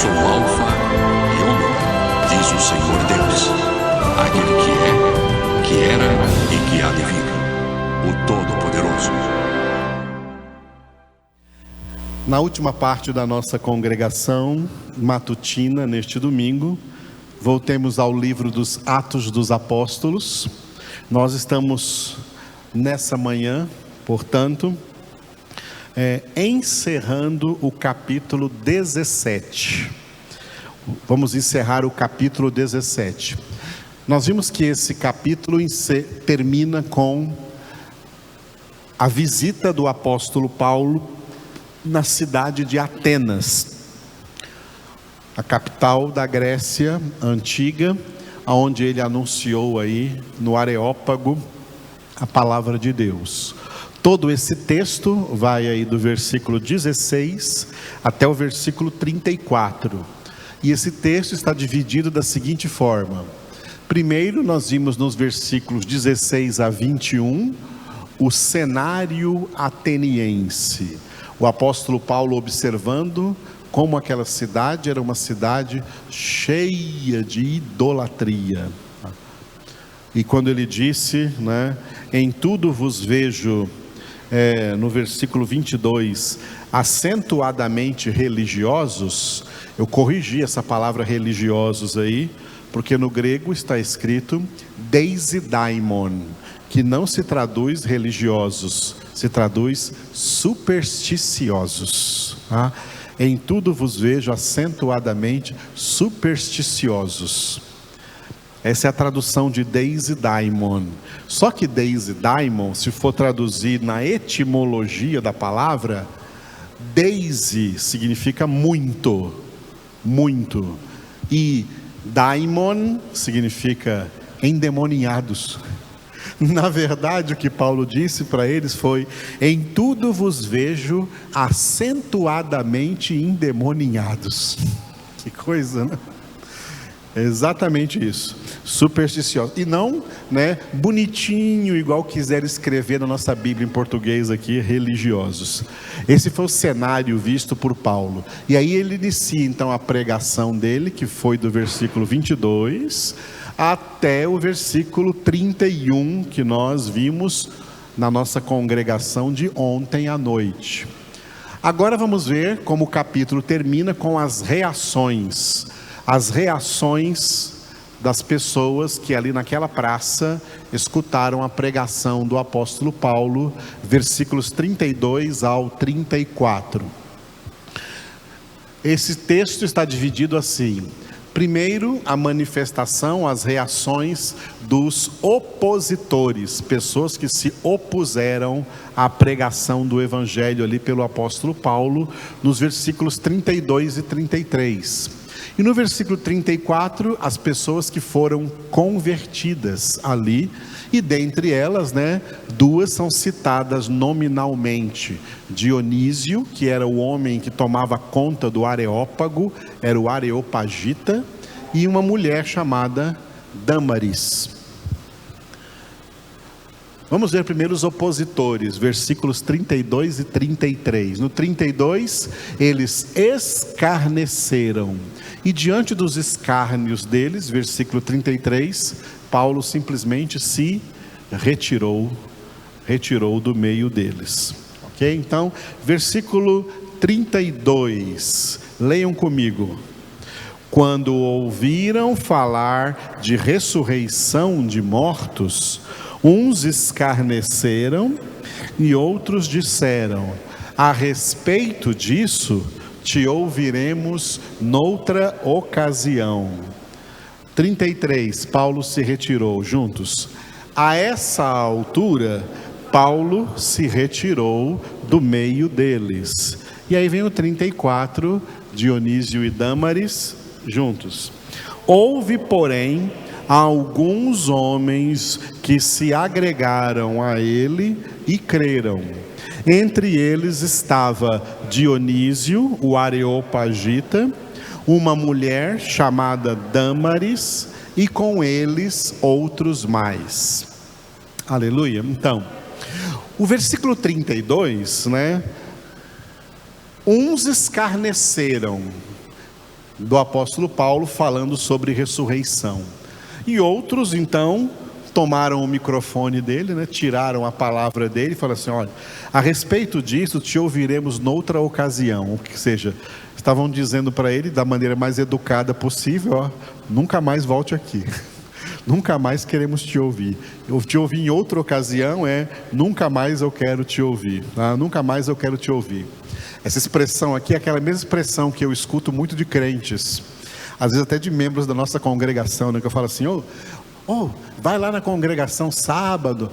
sou o Alfa e Ômega, diz o Senhor Deus, aquele que era e que há de vir, o Todo-Poderoso. Na última parte da nossa congregação matutina, neste domingo, voltemos ao livro dos Atos dos Apóstolos. Nós estamos nessa manhã, portanto, encerrando o capítulo 17. Vamos encerrar o capítulo 17. Nós vimos que esse capítulo termina com a visita do apóstolo Paulo na cidade de Atenas, a capital da Grécia antiga, onde ele anunciou aí no Areópago a palavra de Deus. Todo esse texto vai aí do versículo 16 até o versículo 34. E esse texto está dividido da seguinte forma: primeiro nós vimos nos versículos 16 a 21 o cenário ateniense. O apóstolo Paulo observando como aquela cidade era uma cidade cheia de idolatria. E quando ele disse, em tudo vos vejo, no versículo 22, acentuadamente religiosos, eu corrigi essa palavra religiosos aí, porque no grego está escrito deisedaimon, que não se traduz religiosos, se traduz supersticiosos. Em tudo vos vejo acentuadamente supersticiosos. Essa é a tradução de deisedaimon. Só que deisedaimon, se for traduzir na etimologia da palavra, deise significa muito, muito, e daimon significa endemoniados. Na verdade, o que Paulo disse para eles foi: em tudo vos vejo acentuadamente endemoniados. Que coisa, né? É exatamente isso, supersticioso. E não, bonitinho, igual quiser escrever na nossa Bíblia em português aqui, religiosos. Esse foi o cenário visto por Paulo. E aí ele inicia então a pregação dele, que foi do versículo 22 até o versículo 31, que nós vimos na nossa congregação de ontem à noite. Agora vamos ver como o capítulo termina com as reações das pessoas que ali naquela praça escutaram a pregação do apóstolo Paulo, versículos 32 ao 34. Esse texto está dividido assim: primeiro, a manifestação, as reações dos opositores, pessoas que se opuseram à pregação do evangelho ali pelo apóstolo Paulo, nos versículos 32 e 33. E no versículo 34, as pessoas que foram convertidas ali, e dentre elas, duas são citadas nominalmente: Dionísio, que era o homem que tomava conta do Areópago, era o Areopagita, e uma mulher chamada Dâmaris. Vamos ver primeiro os opositores, versículos 32 e 33. No 32, eles escarneceram. E diante dos escárnios deles, versículo 33, Paulo simplesmente se retirou do meio deles. Ok? Então, versículo 32, leiam comigo. Quando ouviram falar de ressurreição de mortos, uns escarneceram e outros disseram: a respeito disso te ouviremos noutra ocasião. 33, Paulo se retirou. Juntos. A essa altura, Paulo se retirou do meio deles. E aí vem o 34, Dionísio e Dâmaris, juntos. Houve, porém, alguns homens que se agregaram a ele e creram. Entre eles estava Dionísio, o Areopagita, uma mulher chamada Dâmaris, e com eles outros mais. Aleluia. Então, o versículo 32, uns escarneceram. do apóstolo Paulo falando sobre ressurreição. E outros então tomaram o microfone dele, né, tiraram a palavra dele e falaram assim: olha, a respeito disso te ouviremos noutra ocasião. Ou seja, estavam dizendo para ele da maneira mais educada possível: ó, nunca mais volte aqui. Nunca mais queremos te ouvir. Eu te ouvi em outra ocasião, nunca mais eu quero te ouvir. Tá? Nunca mais eu quero te ouvir. Essa expressão aqui é aquela mesma expressão que eu escuto muito de crentes, às vezes até de membros da nossa congregação, né, que eu falo assim: vai lá na congregação sábado,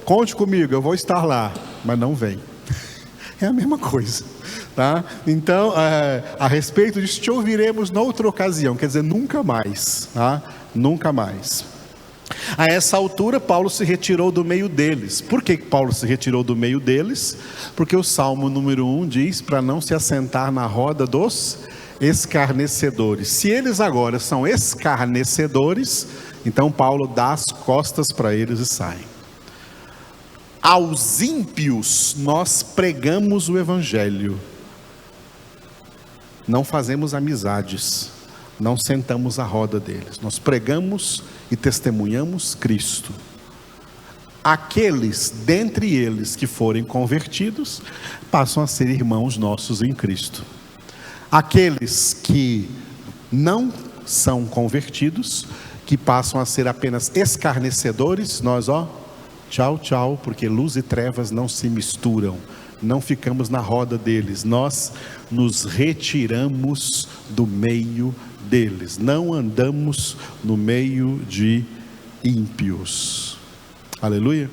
conte comigo, eu vou estar lá, mas não vem. É a mesma coisa, tá? Então, a respeito disso, te ouviremos noutra ocasião, quer dizer, nunca mais, tá? Nunca mais. A essa altura, Paulo se retirou do meio deles. Por que Paulo se retirou do meio deles? Porque o Salmo número 1 diz para não se assentar na roda dos escarnecedores. Se eles agora são escarnecedores, então Paulo dá as costas para eles e sai. Aos ímpios nós pregamos o evangelho. Não fazemos amizades, não sentamos à roda deles. Nós pregamos e testemunhamos Cristo. Aqueles dentre eles que forem convertidos passam a ser irmãos nossos em Cristo. Aqueles que não são convertidos, que passam a ser apenas escarnecedores, nós tchau, tchau, porque luz e trevas não se misturam, não ficamos na roda deles, nós nos retiramos do meio deles, não andamos no meio de ímpios. Aleluia.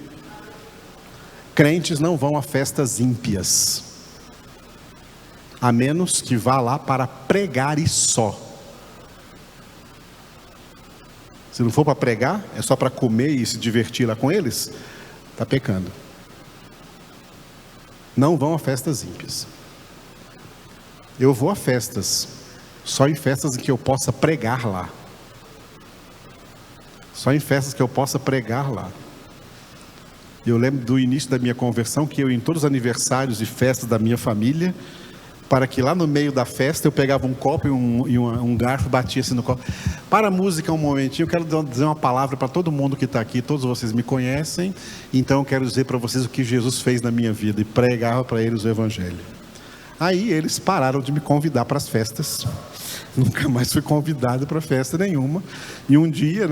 Crentes não vão a festas ímpias, a menos que vá lá para pregar e só. Se não for para pregar, é só para comer e se divertir lá com eles, está pecando. Não vão a festas ímpias. Eu vou a festas, só em festas em que eu possa pregar lá. Só em festas que eu possa pregar lá. Eu lembro do início da minha conversão, que eu, em todos os aniversários e festas da minha família, para que lá no meio da festa eu pegava um copo e um garfo, batia assim no copo. Para a música um momentinho, eu quero dizer uma palavra para todo mundo que está aqui, todos vocês me conhecem, então eu quero dizer para vocês o que Jesus fez na minha vida, e pregava para eles o evangelho. Aí eles pararam de me convidar para as festas, nunca mais fui convidado para festa nenhuma, e um dia,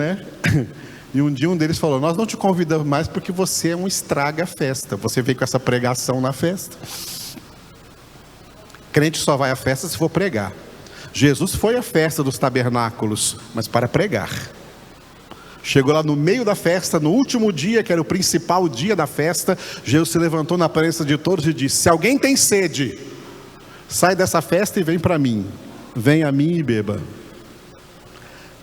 um deles falou: nós não te convidamos mais porque você é um estraga-festa, você veio com essa pregação na festa. Crente só vai à festa se for pregar. Jesus foi à festa dos tabernáculos, mas para pregar. Chegou lá no meio da festa, no último dia, que era o principal dia da festa, Jesus se levantou na presença de todos e disse: se alguém tem sede, sai dessa festa e vem para mim. Vem a mim e beba.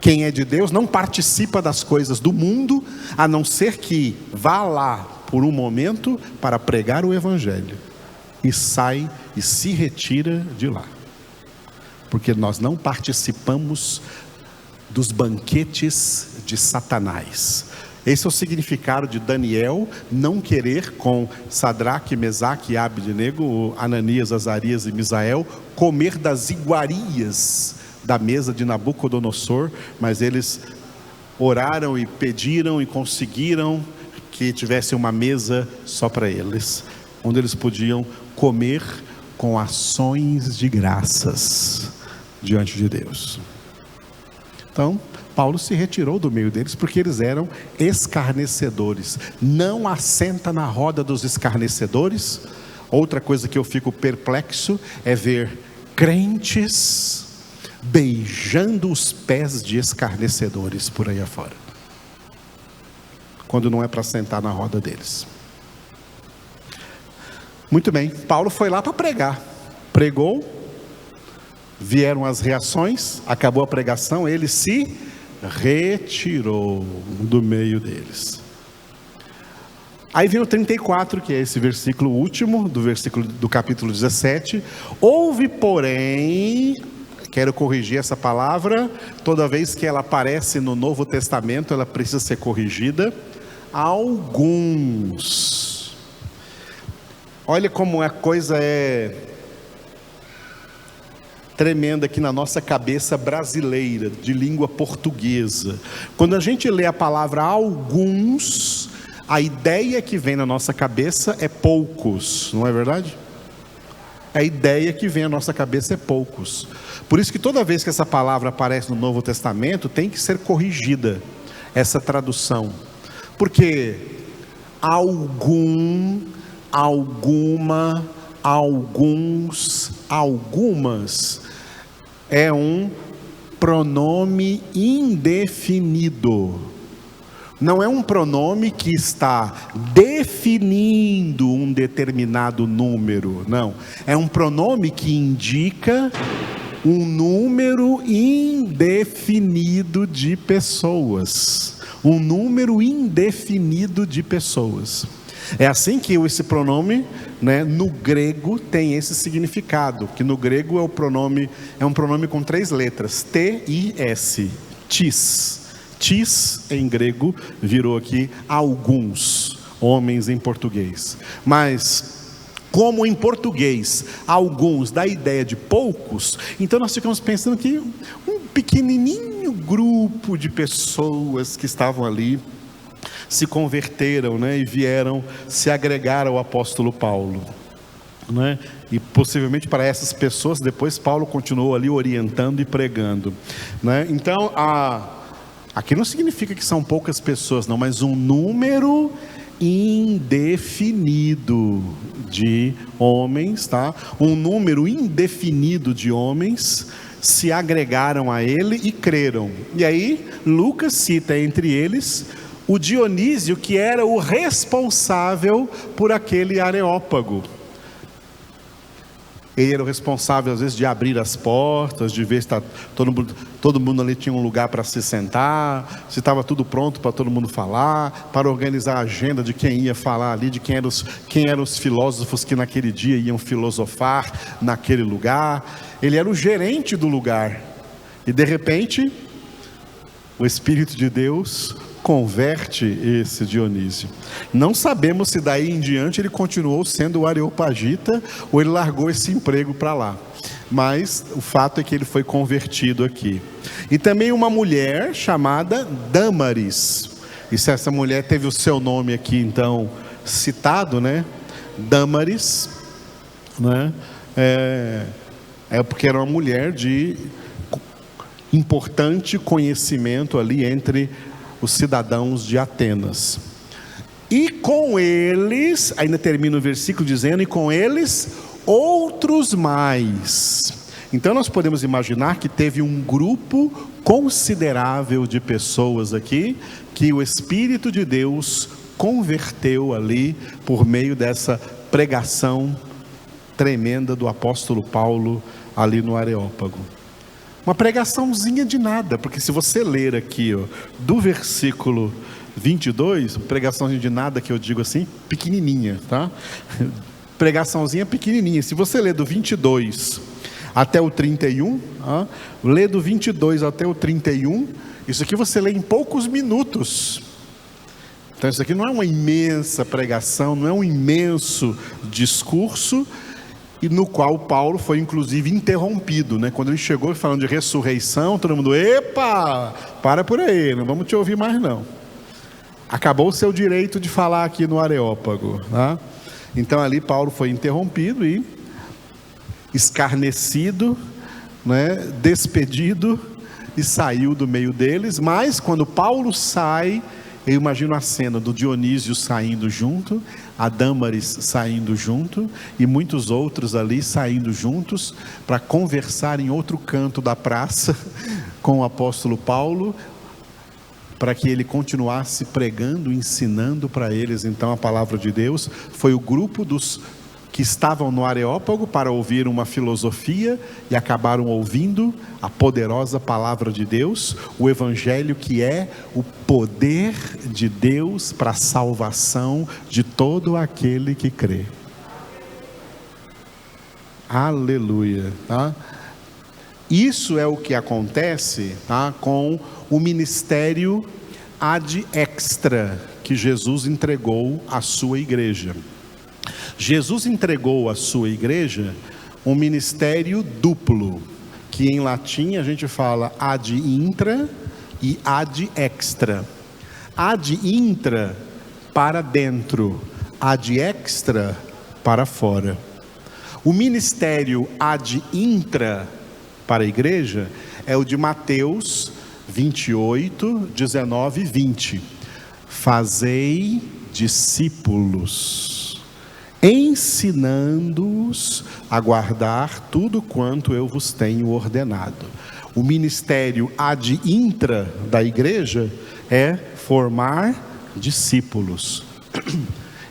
Quem é de Deus não participa das coisas do mundo, a não ser que vá lá por um momento para pregar o evangelho. E sai e se retira de lá, porque nós não participamos dos banquetes de Satanás. Esse é o significado de Daniel não querer, com Sadraque, Mesaque e Abednego, Ananias, Azarias e Misael, comer das iguarias da mesa de Nabucodonosor, mas eles oraram e pediram e conseguiram que tivesse uma mesa só para eles, onde eles podiam comer com ações de graças diante de Deus. Então, Paulo se retirou do meio deles porque eles eram escarnecedores. Não assenta na roda dos escarnecedores. Outra coisa que eu fico perplexo é ver crentes beijando os pés de escarnecedores por aí afora, quando não é para sentar na roda deles. Muito bem, Paulo foi lá para pregar, pregou, vieram as reações, acabou a pregação, ele se retirou do meio deles. Aí vem o 34, que é esse versículo último, do capítulo 17. Houve, porém, quero corrigir essa palavra, toda vez que ela aparece no Novo Testamento, ela precisa ser corrigida. Alguns. Olha como a coisa é tremenda aqui na nossa cabeça brasileira, de língua portuguesa. Quando a gente lê a palavra alguns, a ideia que vem na nossa cabeça é poucos, não é verdade? A ideia que vem à nossa cabeça é poucos. Por isso que toda vez que essa palavra aparece no Novo Testamento, tem que ser corrigida essa tradução. Porque algum, alguma, alguns, algumas é um pronome indefinido. Não é um pronome que está definindo um determinado número, não. É um pronome que indica um número indefinido de pessoas. Um número indefinido de pessoas. É assim que esse pronome, né, no grego tem esse significado, que no grego é um pronome com 3 letras, T-I-S, tis. Tis em grego virou aqui alguns, homens em português. Mas como em português alguns dá a ideia de poucos, então nós ficamos pensando que um pequenininho grupo de pessoas que estavam ali se converteram, né, e vieram se agregar ao apóstolo Paulo, né? E possivelmente para essas pessoas depois Paulo continuou ali orientando e pregando, né? Então aqui não significa que são poucas pessoas, não, mas um número indefinido de homens, tá? Um número indefinido de homens se agregaram a ele e creram. E aí Lucas cita entre eles o Dionísio, que era o responsável por aquele Areópago. Ele era o responsável às vezes de abrir as portas, de ver se todo mundo ali tinha um lugar para se sentar, se estava tudo pronto para todo mundo falar, para organizar a agenda de quem ia falar ali, de quem eram os filósofos que naquele dia iam filosofar naquele lugar. Ele era o gerente do lugar. E de repente, o Espírito de Deus converte esse Dionísio. Não sabemos se daí em diante ele continuou sendo o areopagita ou ele largou esse emprego para lá. Mas o fato é que ele foi convertido aqui. E também uma mulher chamada Dâmaris. E se essa mulher teve o seu nome aqui então citado, né? Dâmaris, né? É porque era uma mulher de importante conhecimento ali entre os cidadãos de Atenas. E com eles, ainda termina o versículo dizendo, e com eles outros mais. Então nós podemos imaginar que teve um grupo considerável de pessoas aqui, que o Espírito de Deus converteu ali, por meio dessa pregação tremenda do apóstolo Paulo, ali no Areópago. Uma pregaçãozinha de nada, porque se você ler aqui, ó, do versículo 22, pregaçãozinha de nada que eu digo assim, pequenininha, tá? Pregaçãozinha pequenininha. Se você ler do 22 até o 31, lê do 22 até o 31, isso aqui você lê em poucos minutos. Então isso aqui não é uma imensa pregação, não é um imenso discurso, e no qual Paulo foi inclusive interrompido, né? Quando ele chegou falando de ressurreição, todo mundo, epa, para por aí, não vamos te ouvir mais não. Acabou o seu direito de falar aqui no Areópago, tá? Então ali Paulo foi interrompido e escarnecido, né? Despedido, e saiu do meio deles. Mas quando Paulo sai, eu imagino a cena do Dionísio saindo junto, a Dâmaris saindo junto, e muitos outros ali saindo juntos, para conversar em outro canto da praça, com o apóstolo Paulo, para que ele continuasse pregando, ensinando para eles então a palavra de Deus. Foi o grupo dos que estavam no Areópago para ouvir uma filosofia e acabaram ouvindo a poderosa palavra de Deus, o Evangelho, que é o poder de Deus para a salvação de todo aquele que crê. Aleluia, tá? Isso é o que acontece, tá, com o ministério ad extra que Jesus entregou à sua igreja. Jesus entregou à sua igreja um ministério duplo. que em latim a gente fala ad intra e ad extra. Ad intra, para dentro, ad extra, para fora. O ministério ad intra para a igreja é o de Mateus 28, 19 e 20. Fazei discípulos, ensinando-os a guardar tudo quanto eu vos tenho ordenado. O ministério ad intra da igreja é formar discípulos.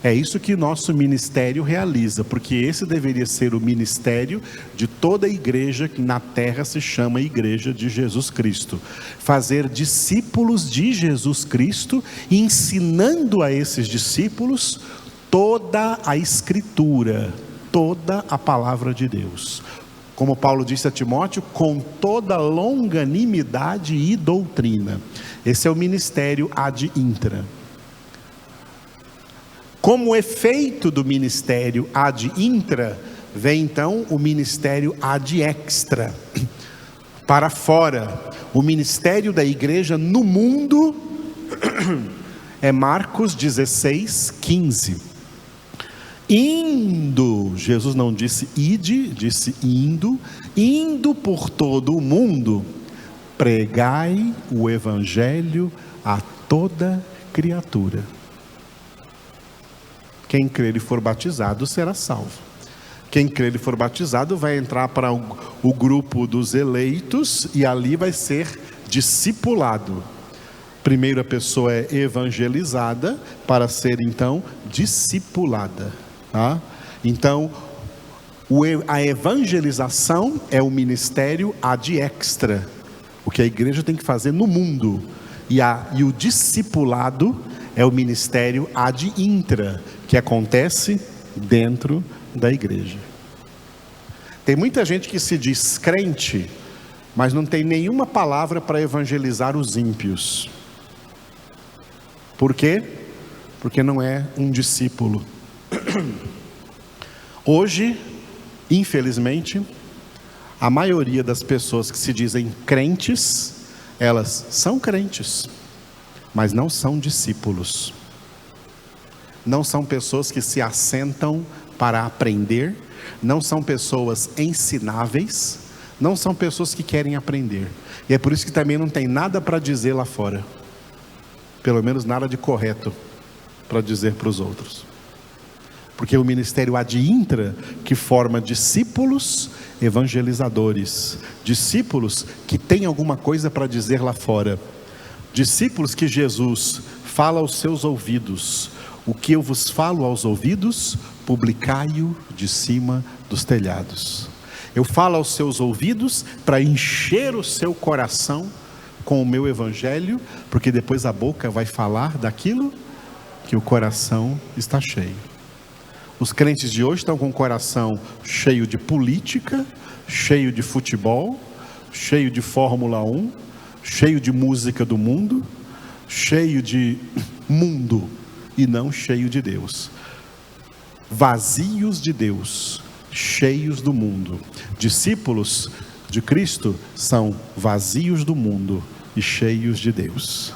É isso que nosso ministério realiza, porque esse deveria ser o ministério de toda a igreja que na terra se chama Igreja de Jesus Cristo. Fazer discípulos de Jesus Cristo, ensinando a esses discípulos toda a Escritura, toda a palavra de Deus. Como Paulo disse a Timóteo, com toda longanimidade e doutrina. Esse é o ministério ad intra. Como efeito do ministério ad intra, vem então o ministério ad extra, para fora. O ministério da igreja no mundo é Marcos 16, 15. Indo, Jesus não disse ide, disse indo por todo o mundo, pregai o evangelho a toda criatura. Quem crer e for batizado será salvo. Quem crer e for batizado vai entrar para o grupo dos eleitos e ali vai ser discipulado. Primeiro a pessoa é evangelizada para ser então discipulada. Tá? Então a evangelização é o ministério ad extra, o que a igreja tem que fazer no mundo. E o discipulado é o ministério ad intra, que acontece dentro da igreja. Tem muita gente que se diz crente, mas não tem nenhuma palavra para evangelizar os ímpios. Por quê? Porque não é um discípulo. Hoje, infelizmente, a maioria das pessoas que se dizem crentes, elas são crentes, mas não são discípulos. Não são pessoas que se assentam para aprender, não são pessoas ensináveis, não são pessoas que querem aprender. E é por isso que também não tem nada para dizer lá fora, pelo menos nada de correto para dizer para os outros. Porque o ministério ad intra que forma discípulos evangelizadores, discípulos que têm alguma coisa para dizer lá fora, discípulos que Jesus fala aos seus ouvidos: o que eu vos falo aos ouvidos, publicai-o de cima dos telhados. Eu falo aos seus ouvidos para encher o seu coração com o meu evangelho, porque depois a boca vai falar daquilo que o coração está cheio. Os crentes de hoje estão com o coração cheio de política, cheio de futebol, cheio de Fórmula 1, cheio de música do mundo, cheio de mundo, e não cheio de Deus. Vazios de Deus, cheios do mundo. Discípulos de Cristo são vazios do mundo e cheios de Deus.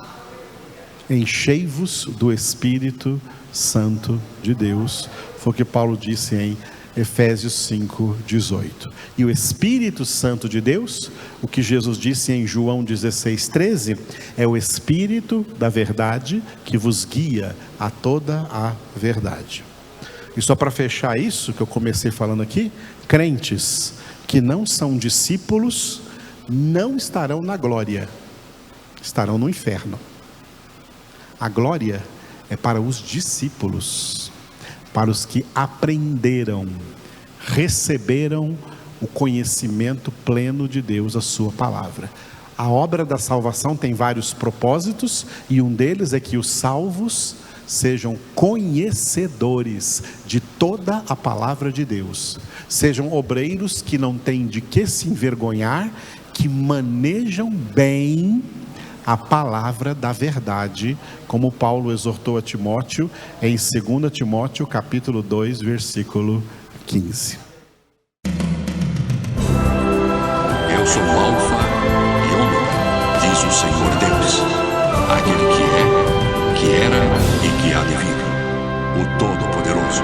Enchei-vos do Espírito Santo de Deus, foi o que Paulo disse em Efésios 5:18. E o Espírito Santo de Deus, o que Jesus disse em João 16:13, é o Espírito da verdade que vos guia a toda a verdade. E só para fechar isso que eu comecei falando aqui, crentes que não são discípulos não estarão na glória, estarão no inferno. A glória é para os discípulos, para os que aprenderam, receberam o conhecimento pleno de Deus, a sua palavra. A obra da salvação tem vários propósitos, e um deles é que os salvos sejam conhecedores de toda a palavra de Deus, sejam obreiros que não têm de que se envergonhar, que manejam bem a palavra da verdade, como Paulo exortou a Timóteo em 2 Timóteo capítulo 2, versículo 15. Eu sou o Alfa e Ômega, diz o Senhor Deus, aquele que é, que era e que há de vir, o Todo-Poderoso.